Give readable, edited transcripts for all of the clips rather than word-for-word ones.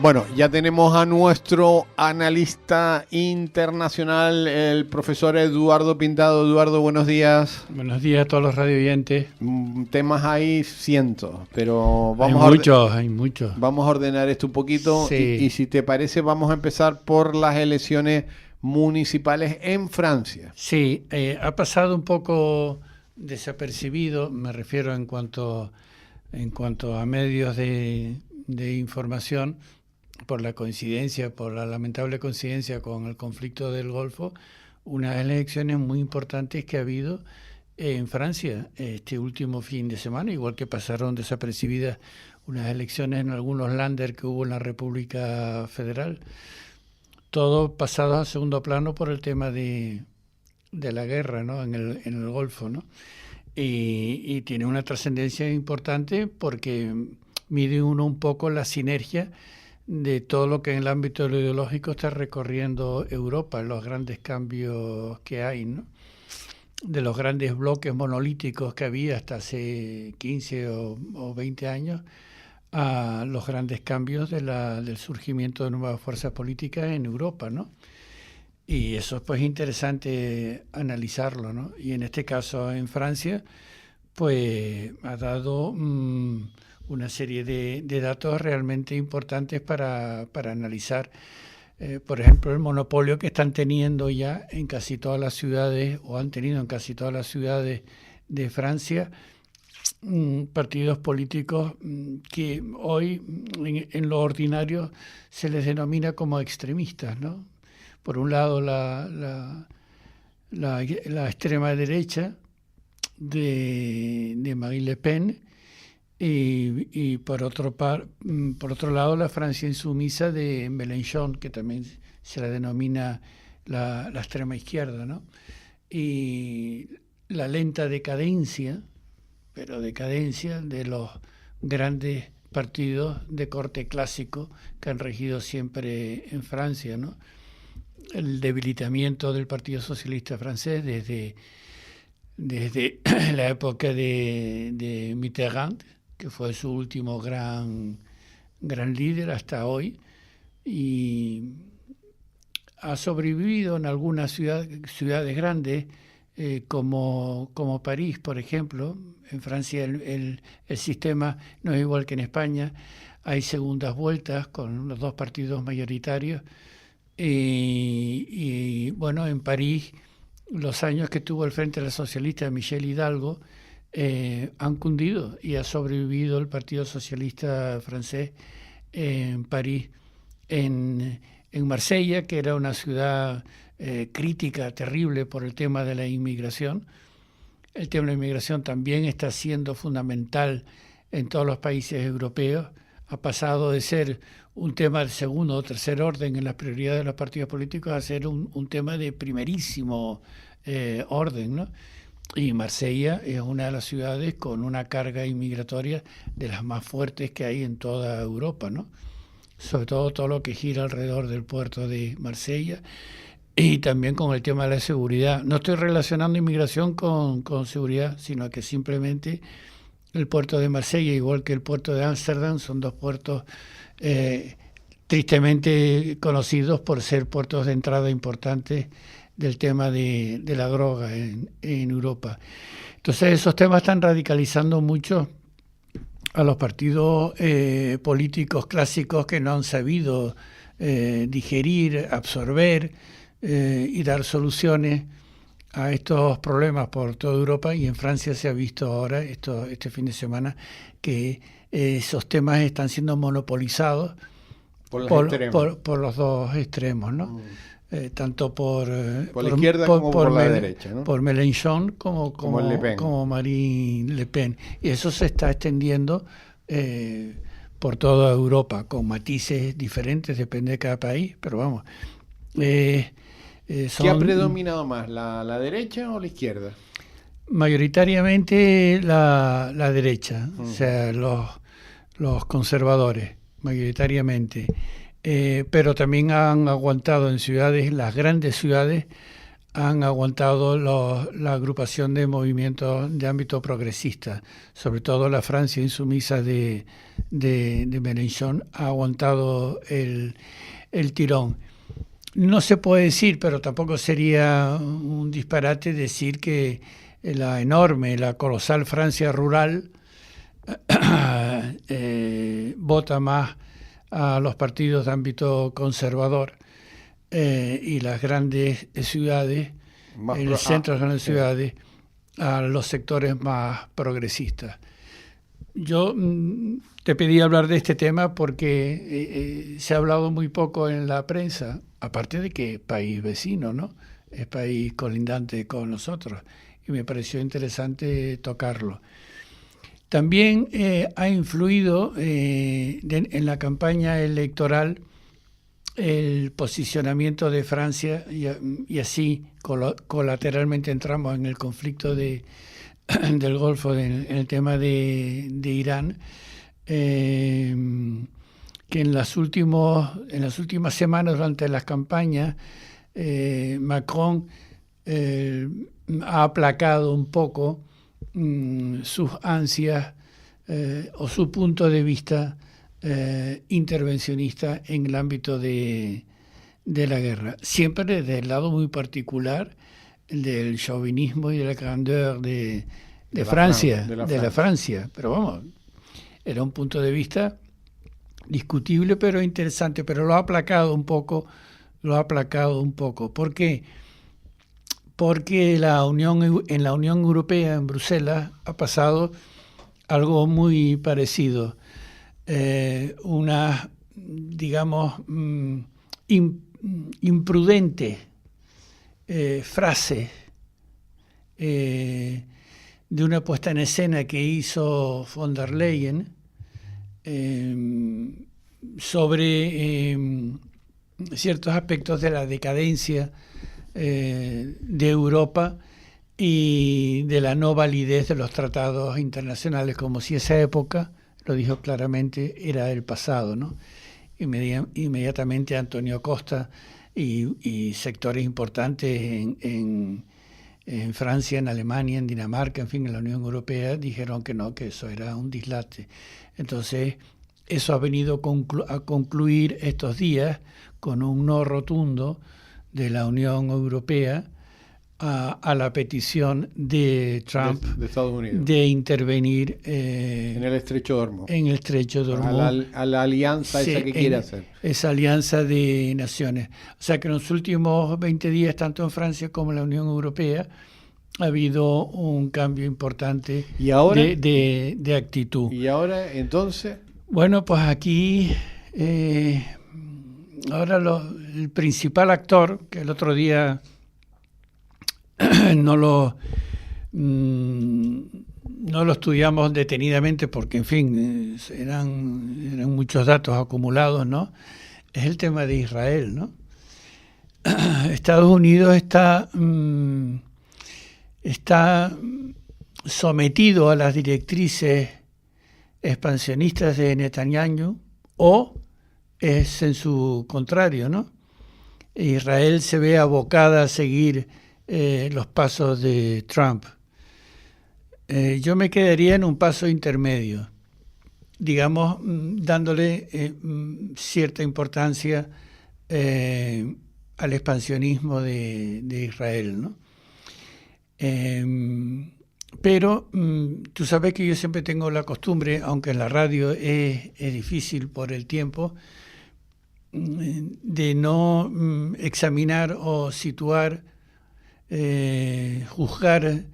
Bueno, ya tenemos a nuestro analista internacional, el profesor Eduardo Pintado. Eduardo, buenos días. Buenos días a todos los radioyentes. Temas hay cientos, pero hay muchos. Vamos a ordenar esto un poquito. Sí. Y si te parece, vamos a empezar por las elecciones municipales en Francia. Sí, ha pasado un poco desapercibido, me refiero en cuanto a medios de información, por la lamentable coincidencia con el conflicto del Golfo, unas elecciones muy importantes que ha habido en Francia este último fin de semana, igual que pasaron desapercibidas unas elecciones en algunos länder que hubo en la República Federal, todo pasado a segundo plano por el tema de la guerra, ¿no? en el Golfo, ¿no? Y tiene una trascendencia importante porque mide uno un poco la sinergia de todo lo que en el ámbito ideológico está recorriendo Europa, los grandes cambios que hay, ¿no? De los grandes bloques monolíticos que había hasta hace 15 o 20 años, a los grandes cambios del surgimiento de nuevas fuerzas políticas en Europa, ¿no? Y eso es pues interesante analizarlo, ¿no? Y en este caso en Francia, pues ha dado una serie de datos realmente importantes para analizar. Por ejemplo, el monopolio que están teniendo ya en casi todas las ciudades, o han tenido en casi todas las ciudades de Francia, partidos políticos que hoy en lo ordinario se les denomina como extremistas, ¿no? Por un lado la extrema derecha de Marine Le Pen, y por otro lado la Francia insumisa de Mélenchon, que también se la denomina la extrema izquierda, ¿no? Y la lenta decadencia de los grandes partidos de corte clásico que han regido siempre en Francia, ¿no? El debilitamiento del Partido Socialista francés desde la época de Mitterrand, que fue su último gran líder hasta hoy, y ha sobrevivido en algunas ciudades grandes, como París, por ejemplo. En Francia el sistema no es igual que en España, hay segundas vueltas con los dos partidos mayoritarios, y bueno, en París los años que tuvo el Frente de la Socialista Michel Hidalgo han cundido, y ha sobrevivido el Partido Socialista francés en París. En Marsella, que era una ciudad crítica, terrible por el tema de la inmigración. El tema de la inmigración también está siendo fundamental en todos los países europeos. Ha pasado de ser un tema de segundo o tercer orden en las prioridades de los partidos políticos a ser un tema de primerísimo orden, ¿no? Y Marsella es una de las ciudades con una carga inmigratoria de las más fuertes que hay en toda Europa, ¿no? Sobre todo lo que gira alrededor del puerto de Marsella, y también con el tema de la seguridad. No estoy relacionando inmigración con seguridad, sino que simplemente el puerto de Marsella, igual que el puerto de Ámsterdam, son dos puertos tristemente conocidos por ser puertos de entrada importantes del tema de la droga en Europa. Entonces esos temas están radicalizando mucho a los partidos políticos clásicos que no han sabido digerir, absorber y dar soluciones a estos problemas por toda Europa. Y en Francia se ha visto ahora, este fin de semana, que esos temas están siendo monopolizados por los dos extremos, ¿no? Tanto por la izquierda como por la derecha, ¿no? Por Mélenchon como Marine Le Pen. Y eso se está extendiendo por toda Europa, con matices diferentes, depende de cada país, pero vamos. ¿Qué ha predominado más, la derecha o la izquierda? Mayoritariamente la derecha, o sea, los conservadores, mayoritariamente. Pero también han aguantado en ciudades, las grandes ciudades, han aguantado la agrupación de movimientos de ámbito progresista, sobre todo la Francia insumisa de Mélenchon ha aguantado el tirón. No se puede decir, pero tampoco sería un disparate decir que la colosal Francia rural vota más a los partidos de ámbito conservador y las grandes ciudades, el centro de las grandes ciudades, a los sectores más progresistas. Yo te pedí hablar de este tema porque se ha hablado muy poco en la prensa, aparte de que es país vecino, ¿no? Es país colindante con nosotros, y me pareció interesante tocarlo. También ha influido en la campaña electoral el posicionamiento de Francia y así colateralmente entramos en el conflicto del Golfo, en el tema de Irán, que en las últimas semanas durante las campañas Macron ha aplacado un poco sus ansias o su punto de vista intervencionista en el ámbito de la guerra, siempre desde el lado muy particular del chauvinismo y de la grandeur de Francia, de la Francia. Pero vamos, era un punto de vista discutible pero interesante, pero lo ha aplacado un poco. ¿Por qué? Porque en la Unión Europea, en Bruselas, ha pasado algo muy parecido. Una, digamos, imprudente frase de una puesta en escena que hizo von der Leyen sobre ciertos aspectos de la decadencia de Europa y de la no validez de los tratados internacionales, como si esa época, lo dijo claramente, era el pasado, ¿no? Inmediatamente Antonio Costa y sectores importantes en Francia, en Alemania, en Dinamarca, en fin, en la Unión Europea, dijeron que no, que eso era un dislate. Entonces, eso ha venido a concluir estos días con un no rotundo de la Unión Europea a la petición de Trump de Estados Unidos de intervenir en el Estrecho de Hormuz. En el Estrecho de Hormuz. A la alianza esa que quiere hacer. Esa alianza de naciones. O sea que en los últimos 20 días, tanto en Francia como en la Unión Europea, ha habido un cambio importante de actitud. ¿Y ahora, entonces? Bueno, pues aquí ahora el principal actor, que el otro día no lo estudiamos detenidamente porque, en fin, eran muchos datos acumulados, ¿no? Es el tema de Israel, ¿no? Estados Unidos está sometido a las directrices expansionistas de Netanyahu, o es en su contrario, ¿no? Israel se ve abocada a seguir los pasos de Trump. Yo me quedaría en un paso intermedio, digamos, dándole cierta importancia al expansionismo de Israel, ¿no? Pero tú sabes que yo siempre tengo la costumbre, aunque en la radio es difícil por el tiempo, de no examinar o situar, juzgar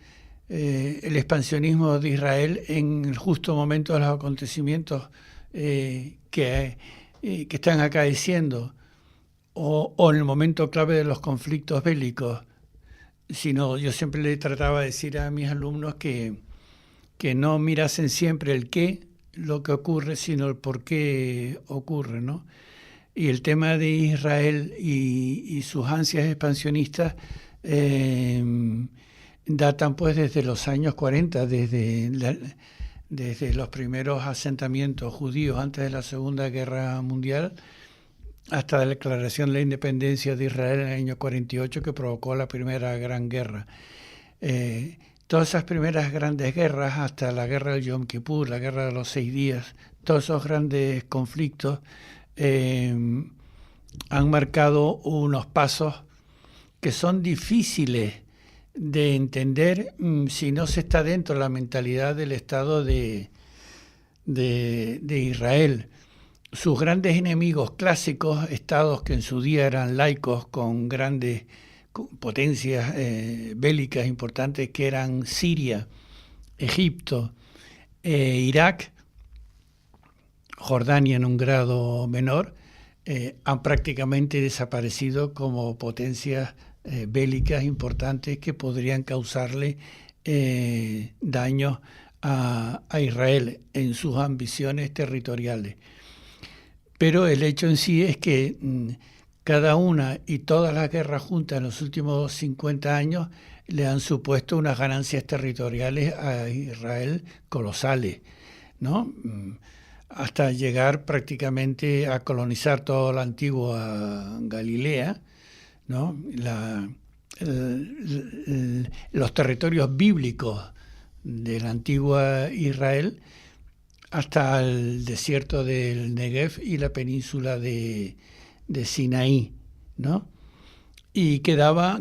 el expansionismo de Israel en el justo momento de los acontecimientos que están acaeciendo o en el momento clave de los conflictos bélicos, sino yo siempre le trataba de decir a mis alumnos que no mirasen siempre el qué, lo que ocurre, sino el por qué ocurre, ¿no? Y el tema de Israel y sus ansias expansionistas datan pues desde los años 40, desde los primeros asentamientos judíos antes de la Segunda Guerra Mundial, hasta la declaración de la independencia de Israel en el año 48, que provocó la primera gran guerra. Todas esas primeras grandes guerras, hasta la guerra del Yom Kippur, la guerra de los 6 días, todos esos grandes conflictos han marcado unos pasos que son difíciles de entender si no se está dentro de la mentalidad del Estado de Israel. Sus grandes enemigos clásicos, estados que en su día eran laicos con grandes potencias bélicas importantes, que eran Siria, Egipto, Irak, Jordania en un grado menor, han prácticamente desaparecido como potencias bélicas importantes que podrían causarle daños a Israel en sus ambiciones territoriales. Pero el hecho en sí es que cada una y todas las guerras juntas en los últimos 50 años le han supuesto unas ganancias territoriales a Israel colosales, ¿no? Hasta llegar prácticamente a colonizar toda la antigua Galilea, ¿no? Los territorios bíblicos de la antigua Israel, hasta el desierto del Negev y la península de Sinaí, ¿no? Y quedaba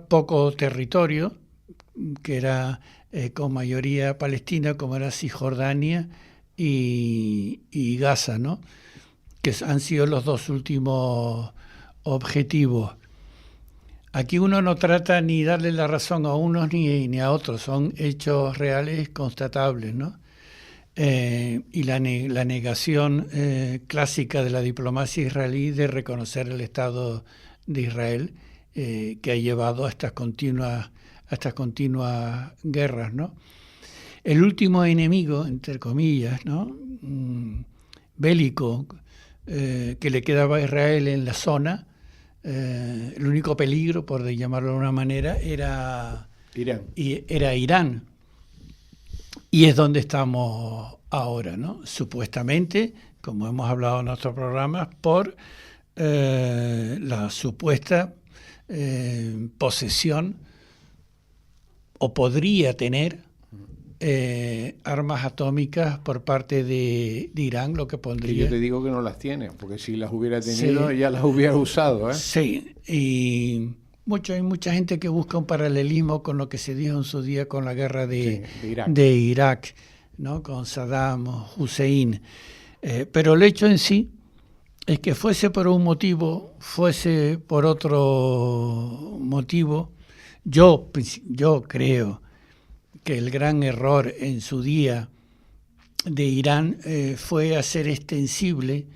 poco territorio, que era con mayoría palestina, como era Cisjordania y Gaza, ¿no? Que han sido los dos últimos objetivos. Aquí uno no trata ni darle la razón a unos ni a otros, son hechos reales constatables, ¿no? Y la negación clásica de la diplomacia israelí de reconocer el Estado de Israel, que ha llevado a estas continuas guerras, ¿no? El último enemigo, entre comillas, ¿no? Bélico, que le quedaba a Israel en la zona, el único peligro, por llamarlo de una manera, era Irán. Y es donde estamos ahora, ¿no? Supuestamente, como hemos hablado en nuestros programas, por la supuesta posesión, o podría tener armas atómicas por parte de Irán, lo que pondría... Y yo te digo que no las tiene, porque si las hubiera tenido, sí, ya las hubiera usado, ¿eh? Sí, y hay mucha gente que busca un paralelismo con lo que se dijo en su día con la guerra de Irak, ¿no? Con Saddam Hussein. Pero el hecho en sí es que fuese por un motivo, fuese por otro motivo, yo creo que el gran error en su día de Irán fue hacer extensible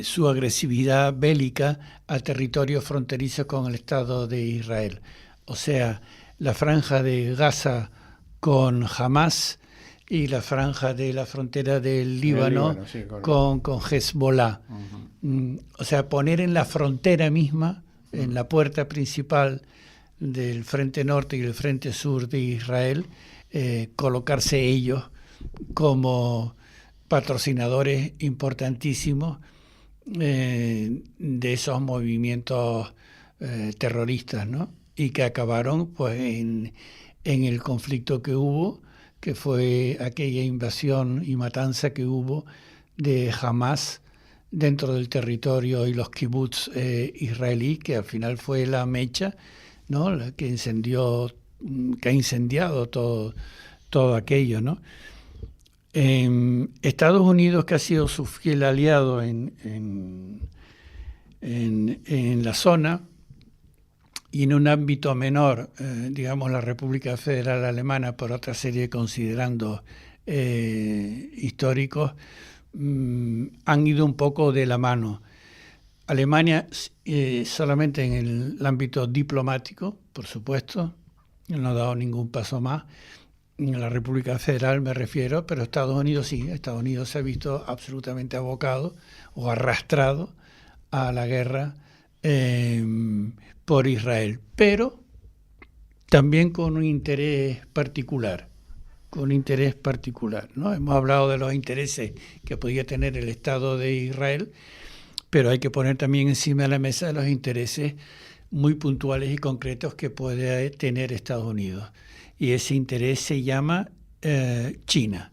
su agresividad bélica a territorios fronterizos con el Estado de Israel. O sea, la franja de Gaza con Hamas y la franja de la frontera del Líbano, sí, con Hezbollah. Uh-huh. O sea, poner en la frontera misma, en la puerta principal del frente norte y del frente sur de Israel, colocarse ellos como patrocinadores importantísimos de esos movimientos terroristas, ¿no? Y que acabaron pues en el conflicto que hubo, que fue aquella invasión y matanza que hubo de Hamas dentro del territorio y los kibbutz israelí, que al final fue la mecha, ¿no? La que ha incendiado todo aquello, ¿no? Estados Unidos, que ha sido su fiel aliado en la zona, y en un ámbito menor, digamos la República Federal Alemana, por otra serie de considerandos históricos, han ido un poco de la mano. Alemania solamente en el ámbito diplomático, por supuesto, no ha dado ningún paso más. En la República Federal me refiero, pero Estados Unidos sí. Estados Unidos se ha visto absolutamente abocado o arrastrado a la guerra por Israel, pero también con un interés particular, ¿no? Hemos hablado de los intereses que podía tener el Estado de Israel, pero hay que poner también encima de la mesa los intereses muy puntuales y concretos que puede tener Estados Unidos. Y ese interés se llama China.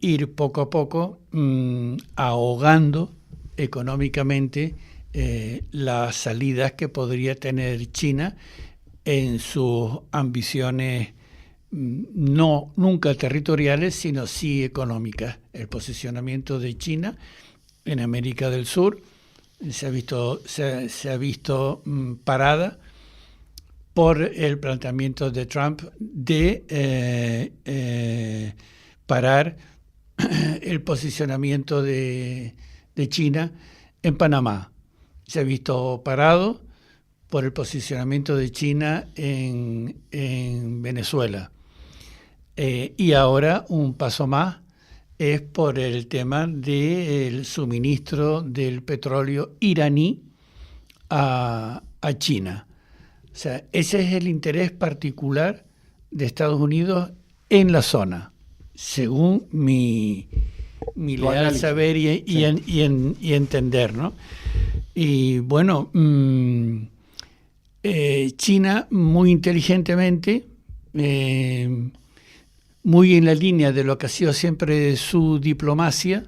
Ir poco a poco ahogando económicamente las salidas que podría tener China en sus ambiciones nunca territoriales, sino sí económicas. El posicionamiento de China en América del Sur se ha visto parada por el planteamiento de Trump de parar el posicionamiento de China en Panamá. Se ha visto parado por el posicionamiento de China en Venezuela. Y ahora un paso más es por el tema del suministro del petróleo iraní a China. O sea, ese es el interés particular de Estados Unidos en la zona, según mi leal saber y entender, ¿no? Y bueno, China muy inteligentemente, muy en la línea de lo que ha sido siempre su diplomacia,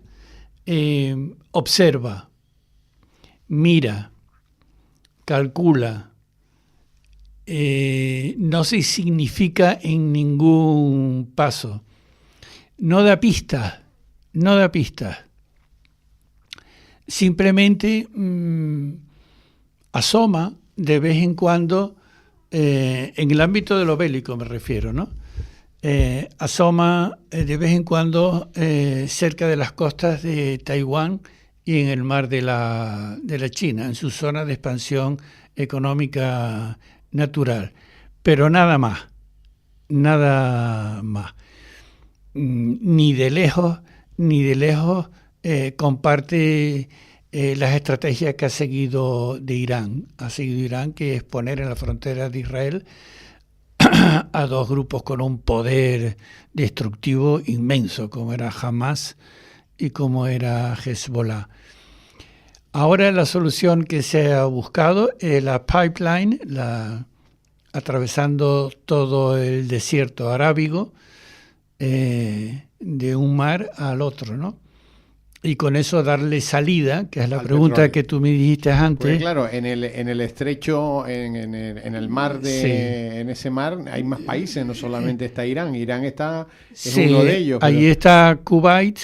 observa, mira, calcula, no se significa en ningún paso, no da pistas, simplemente asoma de vez en cuando, en el ámbito de lo bélico me refiero, ¿no? Asoma de vez en cuando cerca de las costas de Taiwán y en el mar de la China, en su zona de expansión económica natural, pero nada más, ni de lejos comparte las estrategias que ha seguido Irán, que es poner en la frontera de Israel a dos grupos con un poder destructivo inmenso, como era Hamas y como era Hezbollah. Ahora la solución que se ha buscado es la pipeline, atravesando todo el desierto arábigo, de un mar al otro, ¿no? Y con eso darle salida, que es la pregunta petróleo que tú me dijiste antes. Porque claro, en el estrecho, en el mar en ese mar hay más países, no solamente está Irán. Irán es uno de ellos. Ahí pero está Kuwait,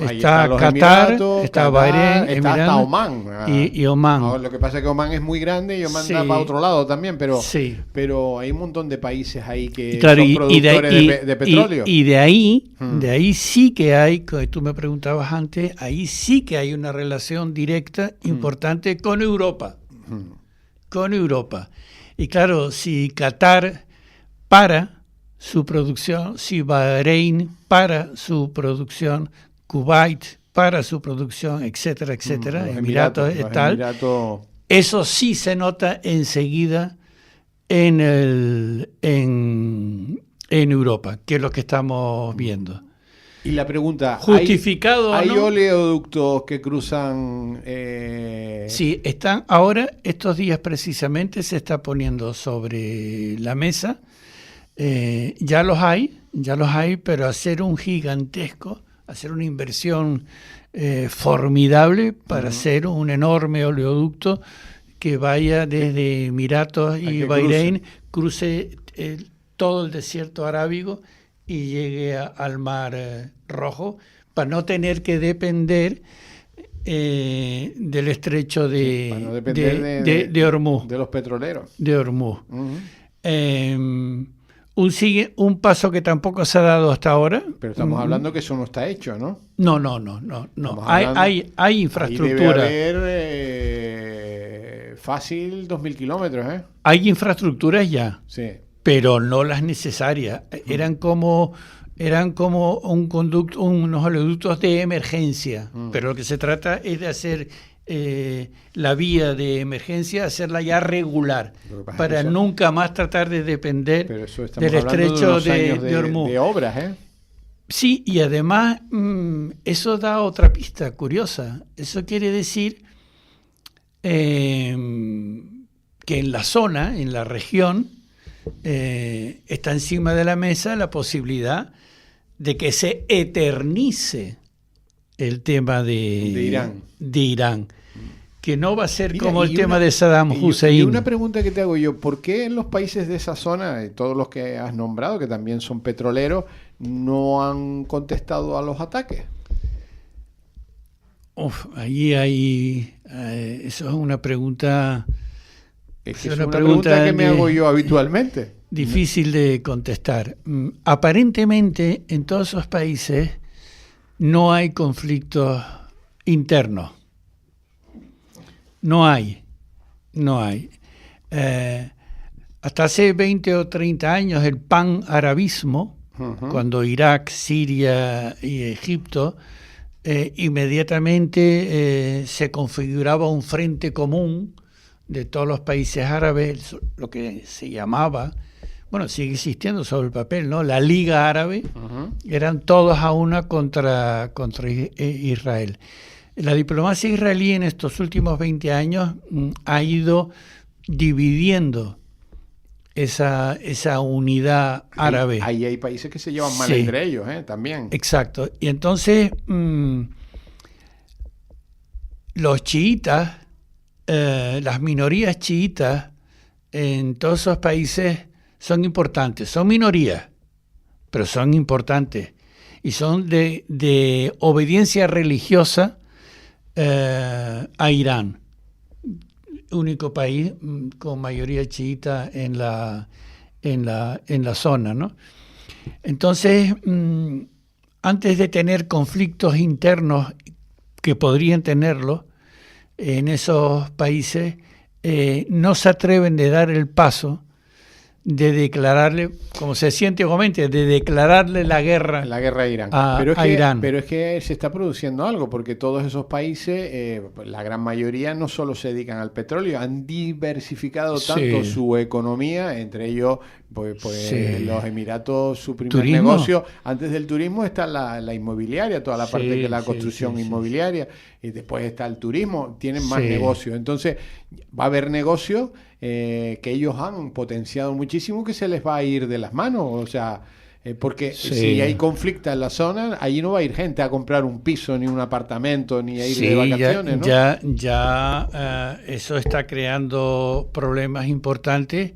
está Qatar, está Bahrein, está hasta Omán. Y Omán. No, lo que pasa es que Omán es muy grande y Omán da para otro lado también, pero hay un montón de países ahí que son productores de petróleo. Y de ahí sí que hay, que tú me preguntabas antes, ahí sí que hay una relación directa importante con Europa. Y claro, si Qatar para su producción, si Bahrein para su producción, Kuwait para su producción, etcétera, Emiratos, eso sí se nota enseguida en Europa, que es lo que estamos viendo. Y la pregunta, ¿justificado ¿hay o no? oleoductos que cruzan? Sí, están ahora, estos días precisamente, se está poniendo sobre la mesa. Ya los hay, pero hacer una inversión formidable para hacer un enorme oleoducto que vaya desde Emiratos y Bahrein, cruce todo el desierto arábigo y llegue al Mar Rojo, para no tener que depender del estrecho de Hormuz. De los petroleros. De Hormuz. Un paso que tampoco se ha dado hasta ahora. Pero estamos hablando que eso no está hecho, ¿no? No. Hay infraestructura. Ahí debe haber fácil 2.000 kilómetros, ¿eh? Hay infraestructuras ya. Sí. Pero no las necesarias. Eran como unos oleoductos de emergencia. Pero lo que se trata es de hacer la vía de emergencia, hacerla ya regular, para nunca más tratar de depender del estrecho de Hormuz. De obras, ¿eh? Sí, y además eso da otra pista curiosa. Eso quiere decir que en la zona, en la región, está encima de la mesa la posibilidad de que se eternice el tema de Irán, que no va a ser como el tema de Saddam Hussein. Y una pregunta que te hago yo, ¿por qué en los países de esa zona, todos los que has nombrado, que también son petroleros, no han contestado a los ataques? Allí hay... eso es una pregunta... Es una pregunta que me hago yo habitualmente. Difícil de contestar. Aparentemente, en todos esos países no hay conflictos internos. No hay. Hasta hace 20 o 30 años el panarabismo, cuando Irak, Siria y Egipto, inmediatamente se configuraba un frente común de todos los países árabes, lo que se llamaba, bueno, sigue existiendo sobre el papel, ¿no? La Liga Árabe, eran todos a una contra Israel. La diplomacia israelí en estos últimos 20 años ha ido dividiendo esa unidad árabe. Ahí hay países que se llevan mal entre ellos, también. Exacto. Y entonces los chiitas, las minorías chiitas en todos esos países son importantes. Son minorías, pero son importantes. Y son de obediencia religiosa a Irán. Único país con mayoría chiita en la zona, ¿no? Entonces, antes de tener conflictos internos que podrían tenerlo en esos países, no se atreven de dar el paso de declararle, como se siente comúnmente, de declararle la guerra a Irán. Irán. Pero es que se está produciendo algo, porque todos esos países, la gran mayoría, no solo se dedican al petróleo, han diversificado tanto su economía, entre ellos los Emiratos, su primer negocio. Antes del turismo está la inmobiliaria, toda la parte de la construcción inmobiliaria, y después está el turismo, tienen más negocios. Entonces, va a haber negocios que ellos han potenciado muchísimo, que se les va a ir de las manos, o sea, porque si hay conflicto en la zona, allí no va a ir gente a comprar un piso, ni un apartamento, ni a ir de vacaciones, ¿no? Ya eso está creando problemas importantes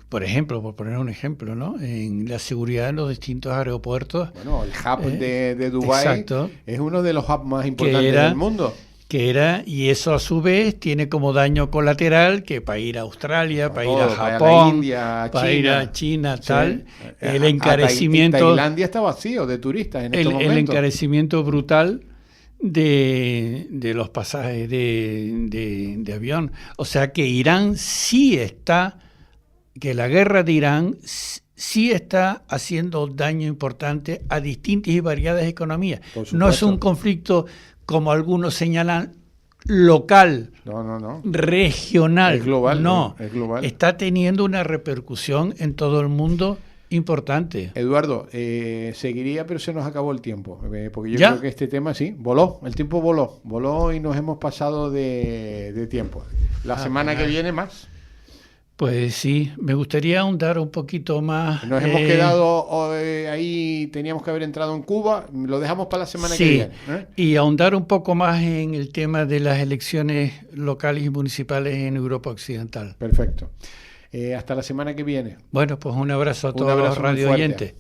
por ejemplo, por poner un ejemplo, ¿no? En la seguridad en los distintos aeropuertos. Bueno, el hub de Dubái es uno de los hubs más importantes del mundo. Y eso a su vez tiene como daño colateral que para ir a Australia, para ir a Japón, para ir a China, tal, el encarecimiento... Tailandia está vacío de turistas en estos momentos. El encarecimiento brutal de los pasajes de avión. O sea que Irán que la guerra de Irán sí está haciendo daño importante a distintas y variadas economías. No es un conflicto, como algunos señalan, local, regional. Es global. No, es global. Está teniendo una repercusión en todo el mundo importante. Eduardo, seguiría, pero se nos acabó el tiempo, porque yo creo que este tema voló, el tiempo voló y nos hemos pasado de tiempo. La semana que viene más. Pues sí, me gustaría ahondar un poquito más. Nos hemos quedado ahí, teníamos que haber entrado en Cuba, lo dejamos para la semana que viene. Y ahondar un poco más en el tema de las elecciones locales y municipales en Europa Occidental. Perfecto. Hasta la semana que viene. Bueno, pues un abrazo a todos los radio oyentes.